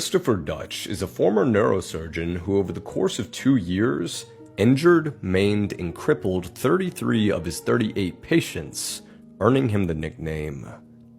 Christopher Dutch is a former neurosurgeon who over the course of 2 years injured, maimed, and crippled 33 of his 38 patients, earning him the nickname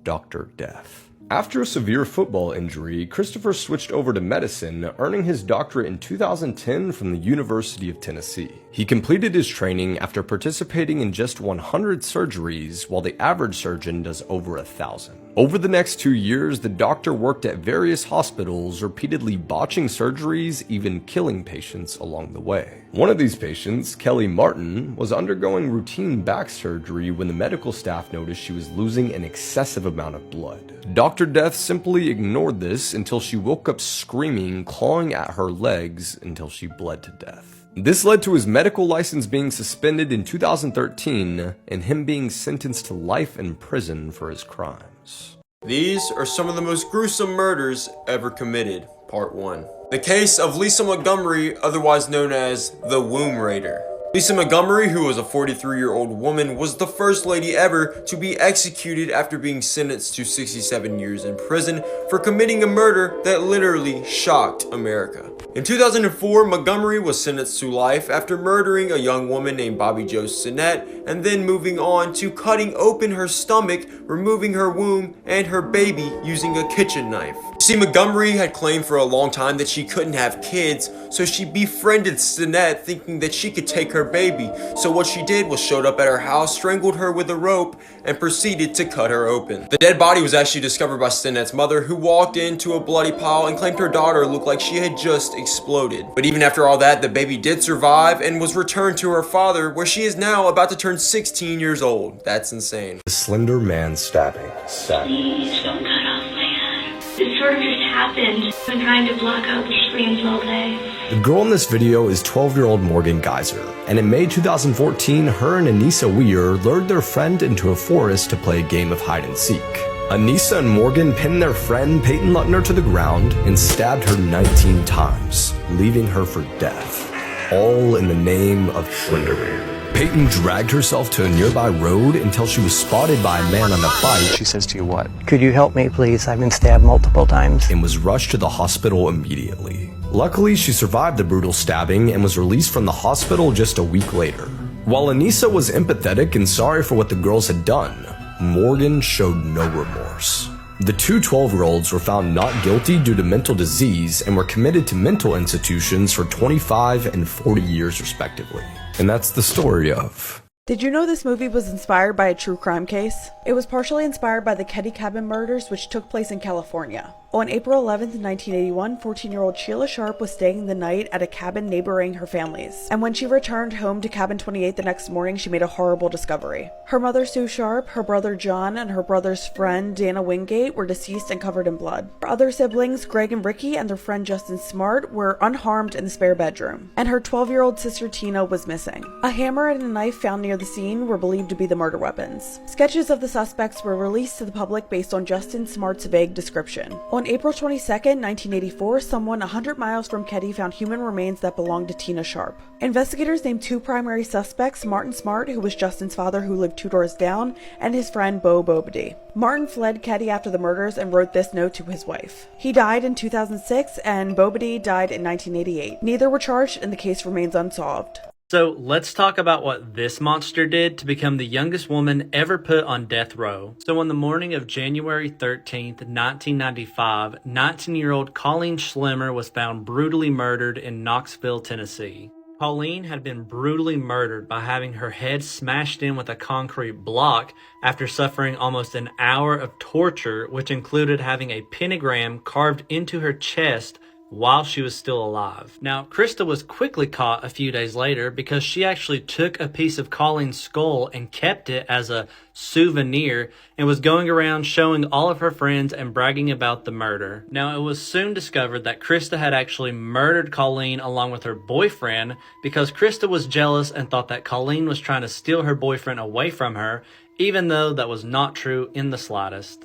Dr. Death. After a severe football injury, Christopher switched over to medicine, earning his doctorate in 2010 from the University of Tennessee. He completed his training after participating in just 100 surgeries, while the average surgeon does over 1,000. Over the next 2 years, the doctor worked at various hospitals, repeatedly botching surgeries, even killing patients along the way. One of these patients, Kelly Martin, was undergoing routine back surgery when the medical staff noticed she was losing an excessive amount of blood. Dr. Death simply ignored this until she woke up screaming, clawing at her legs until she bled to death. This led to his medical license being suspended in 2013 and him being sentenced to life in prison for his crimes. These are some of the most gruesome murders ever committed. Part 1. The case of Lisa Montgomery, otherwise known as the Womb Raider. Lisa Montgomery, who was a 43-year-old woman, was the first lady ever to be executed after being sentenced to 67 years in prison for committing a murder that literally shocked America. In 2004, Montgomery was sentenced to life after murdering a young woman named Bobby Jo Sinnett and then moving on to cutting open her stomach, removing her womb and her baby using a kitchen knife. See, Montgomery had claimed for a long time that she couldn't have kids, so she befriended Sinnett thinking that she could take her baby. So what she did was showed up at her house, strangled her with a rope, and proceeded to cut her open. The dead body was actually discovered by Sinnett's mother, who walked into a bloody pile and claimed her daughter looked like she had just exploded. But even after all that, the baby did survive and was returned to her father, where she is now about to turn 16 years old. That's insane. The Slender Man stabbing. Please don't cut off my head. It sort of just happened. I've been trying to block out the screams all day. The girl in this video is 12-year-old Morgan Geyser, and in May 2014, her and Anissa Weir lured their friend into a forest to play a game of hide and seek. Anissa and Morgan pinned their friend Peyton Luckner to the ground and stabbed her 19 times, leaving her for death, all in the name of Slender Man. Peyton dragged herself to a nearby road until she was spotted by a man on a bike. She says to you what? Could you help me, please? I've been stabbed multiple times. And was rushed to the hospital immediately. Luckily, she survived the brutal stabbing and was released from the hospital just a week later. While Anissa was empathetic and sorry for what the girls had done, Morgan showed no remorse. The two 12-year-olds were found not guilty due to mental disease and were committed to mental institutions for 25 and 40 years respectively. And that's the story of... Did you know this movie was inspired by a true crime case? It was partially inspired by the Ketty Cabin murders, which took place in California. On April 11th, 1981, 14-year-old Sheila Sharp was staying the night at a cabin neighboring her family's. And when she returned home to cabin 28 the next morning, she made a horrible discovery. Her mother, Sue Sharp, her brother John, and her brother's friend, Dana Wingate, were deceased and covered in blood. Her other siblings, Greg and Ricky, and their friend Justin Smart, were unharmed in the spare bedroom. And her 12-year-old sister Tina was missing. A hammer and a knife found near the scene were believed to be the murder weapons. Sketches of the suspects were released to the public based on Justin Smart's vague description. On April 22nd, 1984, someone 100 miles from Ketty found human remains that belonged to Tina Sharp. Investigators named two primary suspects, Martin Smart, who was Justin's father who lived 2 doors down, and his friend Bo Bobady. Martin fled Ketty after the murders and wrote this note to his wife. He died in 2006 and Bobady died in 1988. Neither were charged and the case remains unsolved. So let's talk about what this monster did to become the youngest woman ever put on death row. So on the morning of January 13th, 1995, 19-year-old Colleen Schlemmer was found brutally murdered in Knoxville, Tennessee. Colleen had been brutally murdered by having her head smashed in with a concrete block after suffering almost an hour of torture, which included having a pentagram carved into her chest while she was still alive. Now, Krista was quickly caught a few days later because she actually took a piece of Colleen's skull and kept it as a souvenir and was going around showing all of her friends and bragging about the murder. Now, it was soon discovered that Krista had actually murdered Colleen along with her boyfriend because Krista was jealous and thought that Colleen was trying to steal her boyfriend away from her, even though that was not true in the slightest.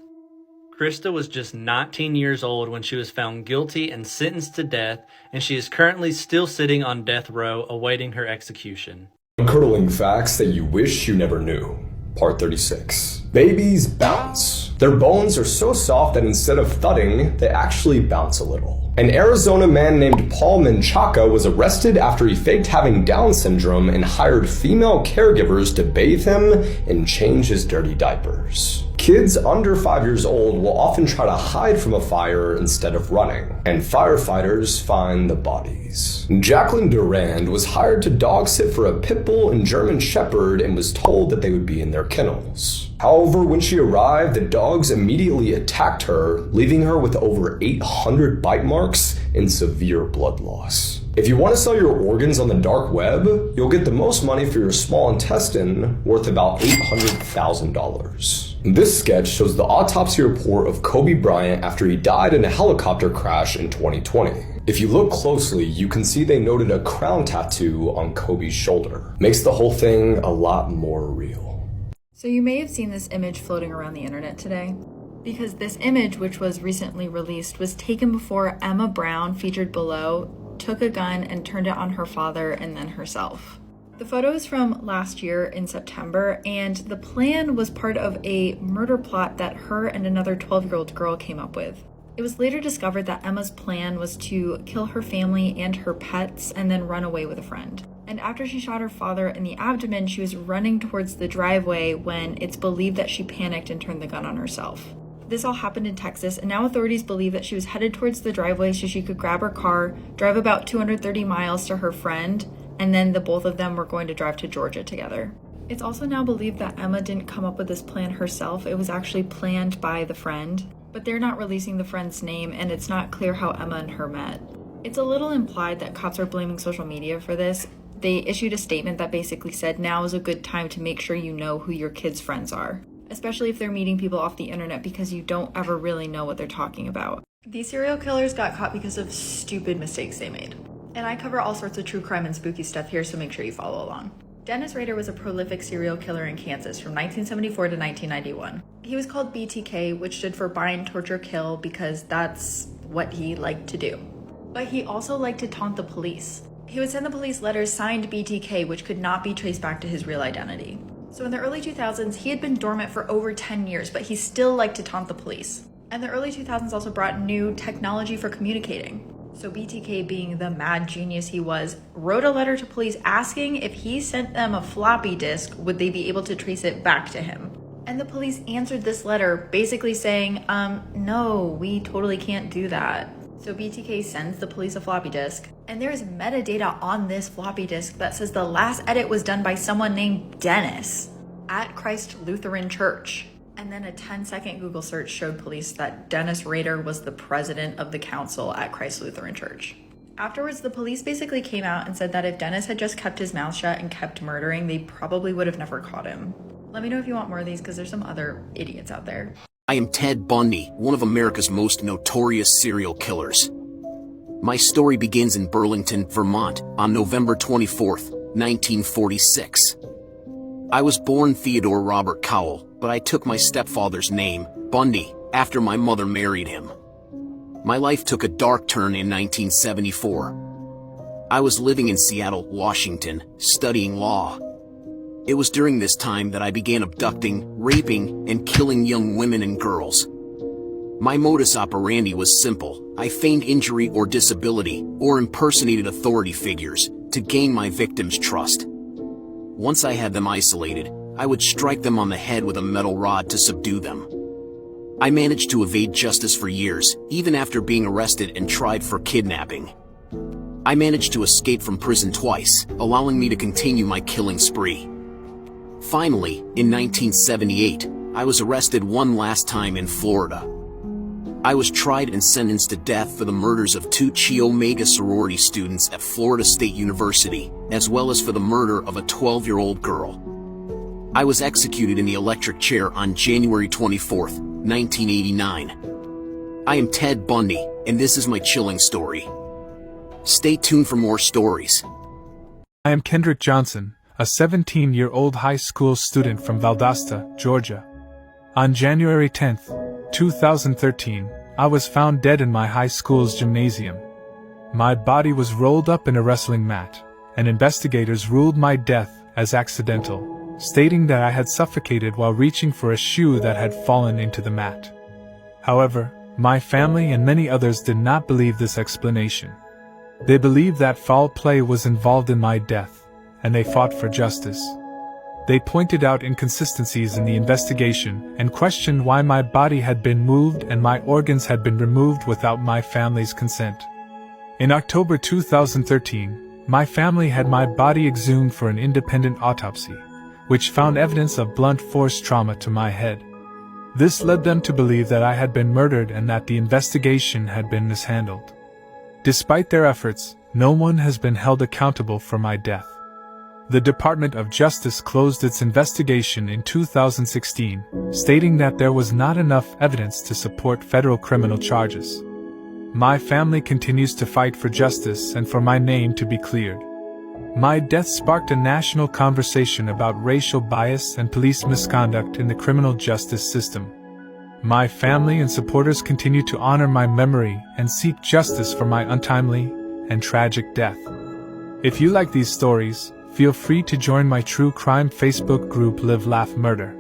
Krista was just 19 years old when she was found guilty and sentenced to death, and she is currently still sitting on death row awaiting her execution. Curdling facts that you wish you never knew. Part 36. Babies bounce. Their bones are so soft that instead of thudding, they actually bounce a little. An Arizona man named Paul Menchaca was arrested after he faked having Down syndrome and hired female caregivers to bathe him and change his dirty diapers. Kids under 5 years old will often try to hide from a fire instead of running, and firefighters find the bodies. Jacqueline Durand was hired to dog sit for a pit bull and German shepherd and was told that they would be in their kennels. However, when she arrived, the dogs immediately attacked her, leaving her with over 800 bite marks and severe blood loss. If you want to sell your organs on the dark web, you'll get the most money for your small intestine, worth about $800,000. This sketch shows the autopsy report of Kobe Bryant after he died in a helicopter crash in 2020. If you look closely, you can see they noted a crown tattoo on Kobe's shoulder. Makes the whole thing a lot more real. So you may have seen this image floating around the internet today, because this image, which was recently released, was taken before Emma Brown, featured below, took a gun and turned it on her father and then herself. The photo is from last year in September, and the plan was part of a murder plot that her and another 12-year-old girl came up with. It was later discovered that Emma's plan was to kill her family and her pets and then run away with a friend. And after she shot her father in the abdomen, she was running towards the driveway when it's believed that she panicked and turned the gun on herself. This all happened in Texas, and now authorities believe that she was headed towards the driveway so she could grab her car, drive about 230 miles to her friend, and then the both of them were going to drive to Georgia together. It's also now believed that Emma didn't come up with this plan herself. It was actually planned by the friend, but they're not releasing the friend's name, and it's not clear how Emma and her met. It's a little implied that cops are blaming social media for this. They issued a statement that basically said now is a good time to make sure you know who your kids' friends are, especially if they're meeting people off the internet, because you don't ever really know what they're talking about. These serial killers got caught because of stupid mistakes they made. And I cover all sorts of true crime and spooky stuff here, so make sure you follow along. Dennis Rader was a prolific serial killer in Kansas from 1974 to 1991. He was called BTK, which stood for bind, torture, kill, because that's what he liked to do. But he also liked to taunt the police. He would send the police letters signed BTK, which could not be traced back to his real identity. So in the early 2000s, he had been dormant for over 10 years, but he still liked to taunt the police. And the early 2000s also brought new technology for communicating. So BTK, being the mad genius he was, wrote a letter to police asking if he sent them a floppy disk, would they be able to trace it back to him? And the police answered this letter basically saying, no, we totally can't do that. So BTK sends the police a floppy disk, and there is metadata on this floppy disk that says the last edit was done by someone named Dennis at Christ Lutheran Church. And then a 10-second Google search showed police that Dennis Rader was the president of the council at Christ Lutheran Church. Afterwards, the police basically came out and said that if Dennis had just kept his mouth shut and kept murdering, they probably would have never caught him. Let me know if you want more of these, because there's some other idiots out there. I am Ted Bundy, one of America's most notorious serial killers. My story begins in Burlington, Vermont, on November 24th, 1946. I was born Theodore Robert Cowell, but I took my stepfather's name, Bundy, after my mother married him. My life took a dark turn in 1974. I was living in Seattle, Washington, studying law. It was during this time that I began abducting, raping, and killing young women and girls. My modus operandi was simple. I feigned injury or disability, or impersonated authority figures, to gain my victims' trust. Once I had them isolated, I would strike them on the head with a metal rod to subdue them. I managed to evade justice for years, even after being arrested and tried for kidnapping. I managed to escape from prison twice, allowing me to continue my killing spree. Finally, in 1978, I was arrested one last time in Florida. I was tried and sentenced to death for the murders of 2 Chi Omega sorority students at Florida State University, as well as for the murder of a 12-year-old girl. I was executed in the electric chair on January 24th, 1989. I am Ted Bundy, and this is my chilling story. Stay tuned for more stories. I am Kendrick Johnson, a 17-year-old high school student from Valdosta, Georgia. On January 10th, 2013, I was found dead in my high school's gymnasium. My body was rolled up in a wrestling mat, and investigators ruled my death as accidental. stating that I had suffocated while reaching for a shoe that had fallen into the mat. However, my family and many others did not believe this explanation. They believed that foul play was involved in my death, and they fought for justice. They pointed out inconsistencies in the investigation and questioned why my body had been moved and my organs had been removed without my family's consent. In October 2013, my family had my body exhumed for an independent autopsy, which found evidence of blunt force trauma to my head. This led them to believe that I had been murdered and that the investigation had been mishandled. Despite their efforts, no one has been held accountable for my death. The Department of Justice closed its investigation in 2016, stating that there was not enough evidence to support federal criminal charges. My family continues to fight for justice and for my name to be cleared. My death sparked a national conversation about racial bias and police misconduct in the criminal justice system. My family and supporters continue to honor my memory and seek justice for my untimely and tragic death. If you like these stories, feel free to join my true crime Facebook group Live Laugh Murder.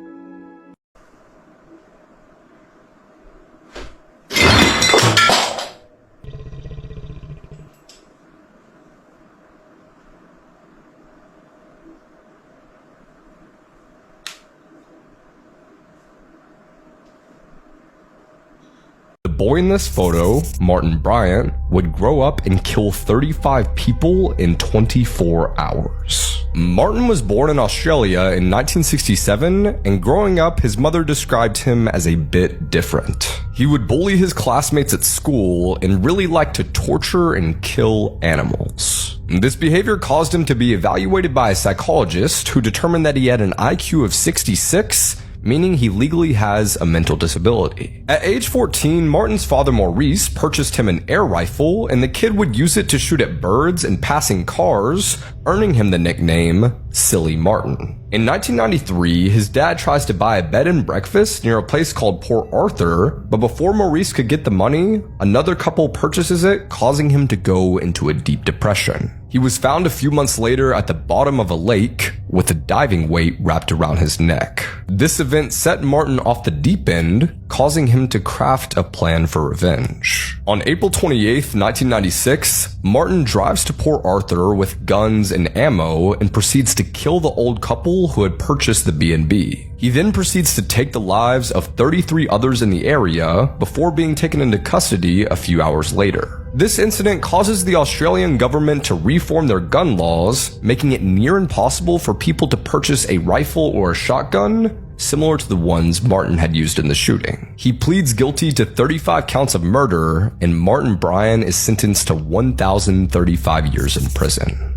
The boy in this photo, Martin Bryant, would grow up and kill 35 people in 24 hours. Martin was born in Australia in 1967, and growing up, his mother described him as a bit different. He would bully his classmates at school and really liked to torture and kill animals. This behavior caused him to be evaluated by a psychologist who determined that he had an IQ of 66, meaning he legally has a mental disability. At age 14, Martin's father Maurice purchased him an air rifle, and the kid would use it to shoot at birds and passing cars, earning him the nickname Silly Martin. In 1993, his dad tries to buy a bed and breakfast near a place called Port Arthur, but before Maurice could get the money, another couple purchases it, causing him to go into a deep depression. He was found a few months later at the bottom of a lake with a diving weight wrapped around his neck. This event set Martin off the deep end, causing him to craft a plan for revenge. On April 28, 1996, Martin drives to Port Arthur with guns and ammo and proceeds to kill the old couple who had purchased the B&B. He then proceeds to take the lives of 33 others in the area before being taken into custody a few hours later. This incident causes the Australian government to reform their gun laws, making it near impossible for people to purchase a rifle or a shotgun similar to the ones Martin had used in the shooting. He pleads guilty to 35 counts of murder, and Martin Bryan is sentenced to 1,035 years in prison.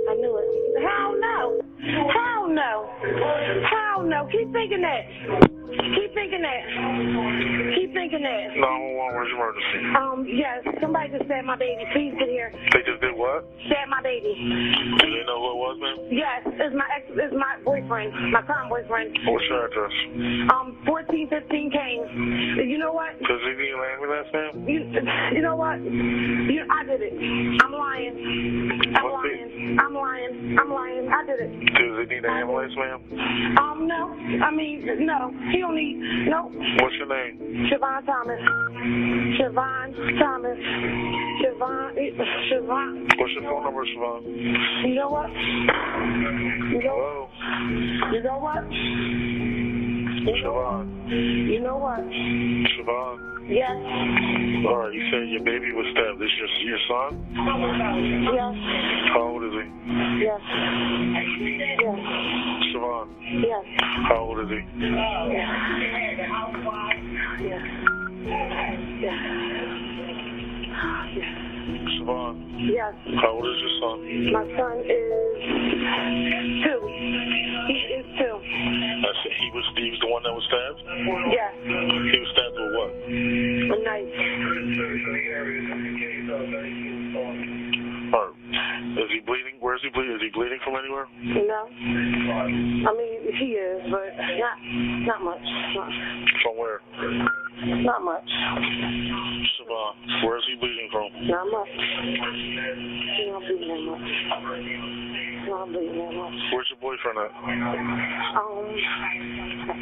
I knew it. Hell no. Hell no. Hell no. Keep thinking that. Keep thinking that. Keep thinking that. 911, where's your emergency? Yes. Somebody just stabbed my baby. Please get here. They just did what? Stabbed my baby. Do they know who it was, ma'am? Yes. It's my boyfriend. My current boyfriend. What's your address? 1415 Kane. You know what? Does he need an ambulance, ma'am? You know what? I did it. I'm lying. I'm lying. I did it. Does he need an ambulance, ma'am? No. I mean, no. He don't need, no. What's your name? Siobhan Thomas. Siobhan Thomas. Siobhan. What's your phone number, Siobhan? You know what? Hello? You know what? Siobhan. You know what? Siobhan. Yes. All right, you said your baby was stabbed. This your son? Yes. How old is he? Yes. Yes. Siobhan. Yes. How old is he? Yes. Yes. Yes. Yes. Siobhan. Yes. How old is your son? My son is 2. He is 2. He was the one that was stabbed? Yes. He was stabbed with what? A knife. All right. her? No. I mean, he is, but not much. From where? Not much. Siobhan, where is he bleeding from? Not much. He's not bleeding that much. He's not bleeding that much. Where's your boyfriend at? I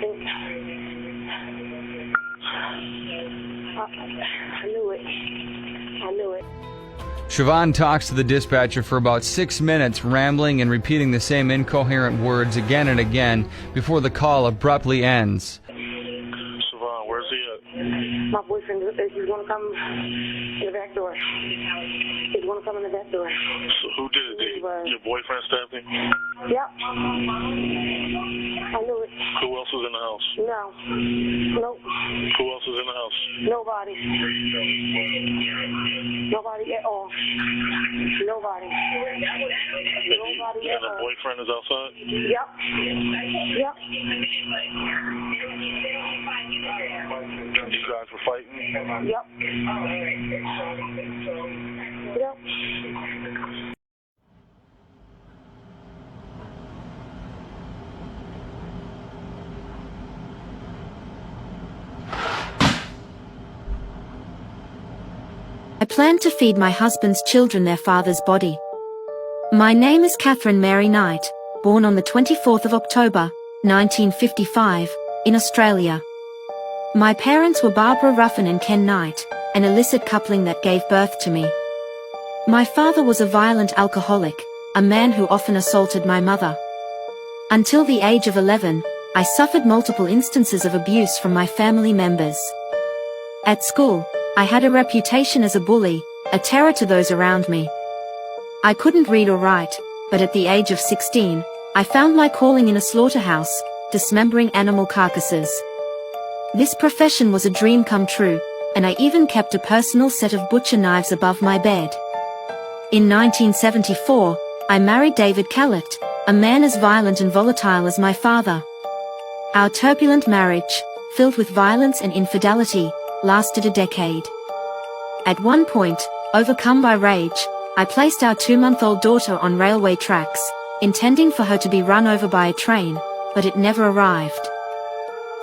think... I knew it. I knew it. Siobhan talks to the dispatcher for about 6 minutes, rambling and repeating the same incoherent words again and again before the call abruptly ends. Siobhan, where's he at? My boyfriend is going to come in the back door. He's going to come in the back door. So who did it? Your boyfriend stabbed him? Yep. I knew it. Who else was in the house? No. Nope. Who else was in the house? Nobody. Nobody at all. Nobody. Nobody at And the all. boyfriend is outside? Yep. Yep. You guys were fighting? Yep. Yep. I planned to feed my husband's children their father's body. My name is Catherine Mary Knight, born on the 24th of October, 1955, in Australia. My parents were Barbara Ruffin and Ken Knight, an illicit coupling that gave birth to me. My father was a violent alcoholic, a man who often assaulted my mother. Until the age of 11, I suffered multiple instances of abuse from my family members. At school, I had a reputation as a bully, a terror to those around me. I couldn't read or write, but at the age of 16, I found my calling in a slaughterhouse, dismembering animal carcasses. This profession was a dream come true, and I even kept a personal set of butcher knives above my bed. In 1974, I married David Callett, a man as violent and volatile as my father. Our turbulent marriage, filled with violence and infidelity, lasted a decade. At one point, overcome by rage, I placed our 2-month-old daughter on railway tracks, intending for her to be run over by a train, but it never arrived.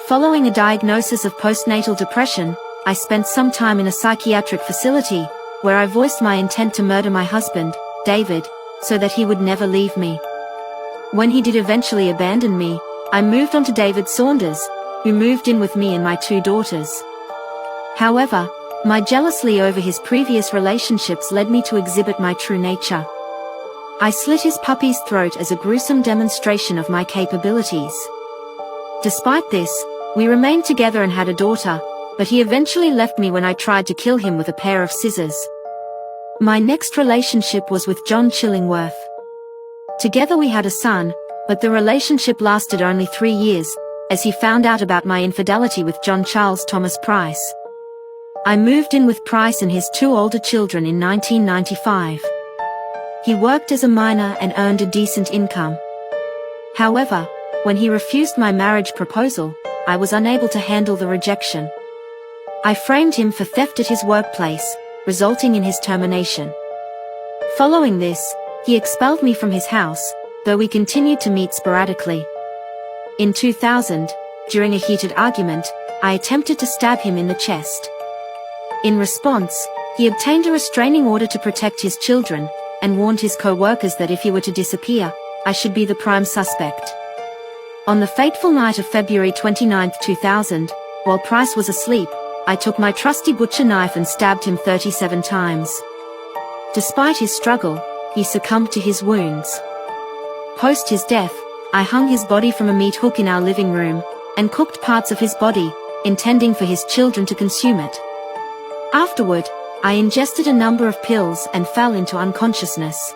Following a diagnosis of postnatal depression, I spent some time in a psychiatric facility, where I voiced my intent to murder my husband, David, so that he would never leave me. When he did eventually abandon me, I moved on to David Saunders, who moved in with me and my 2 daughters. However, my jealousy over his previous relationships led me to exhibit my true nature. I slit his puppy's throat as a gruesome demonstration of my capabilities. Despite this, we remained together and had a daughter, but he eventually left me when I tried to kill him with a pair of scissors. My next relationship was with John Chillingworth. Together we had a son, but the relationship lasted only 3 years, as he found out about my infidelity with John Charles Thomas Price. I moved in with Price and his 2 older children in 1995. He worked as a miner and earned a decent income. However, when he refused my marriage proposal, I was unable to handle the rejection. I framed him for theft at his workplace, resulting in his termination. Following this, he expelled me from his house, though we continued to meet sporadically. In 2000, during a heated argument, I attempted to stab him in the chest. In response, he obtained a restraining order to protect his children, and warned his co-workers that if he were to disappear, I should be the prime suspect. On the fateful night of February 29, 2000, while Price was asleep, I took my trusty butcher knife and stabbed him 37 times. Despite his struggle, he succumbed to his wounds. Post his death, I hung his body from a meat hook in our living room, and cooked parts of his body, intending for his children to consume it. Afterward, I ingested a number of pills and fell into unconsciousness.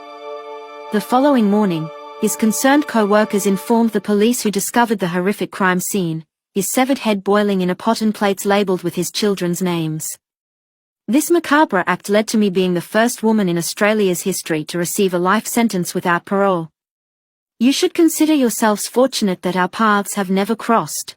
The following morning, his concerned co-workers informed the police, who discovered the horrific crime scene, his severed head boiling in a pot and plates labeled with his children's names. This macabre act led to me being the first woman in Australia's history to receive a life sentence without parole. You should consider yourselves fortunate that our paths have never crossed.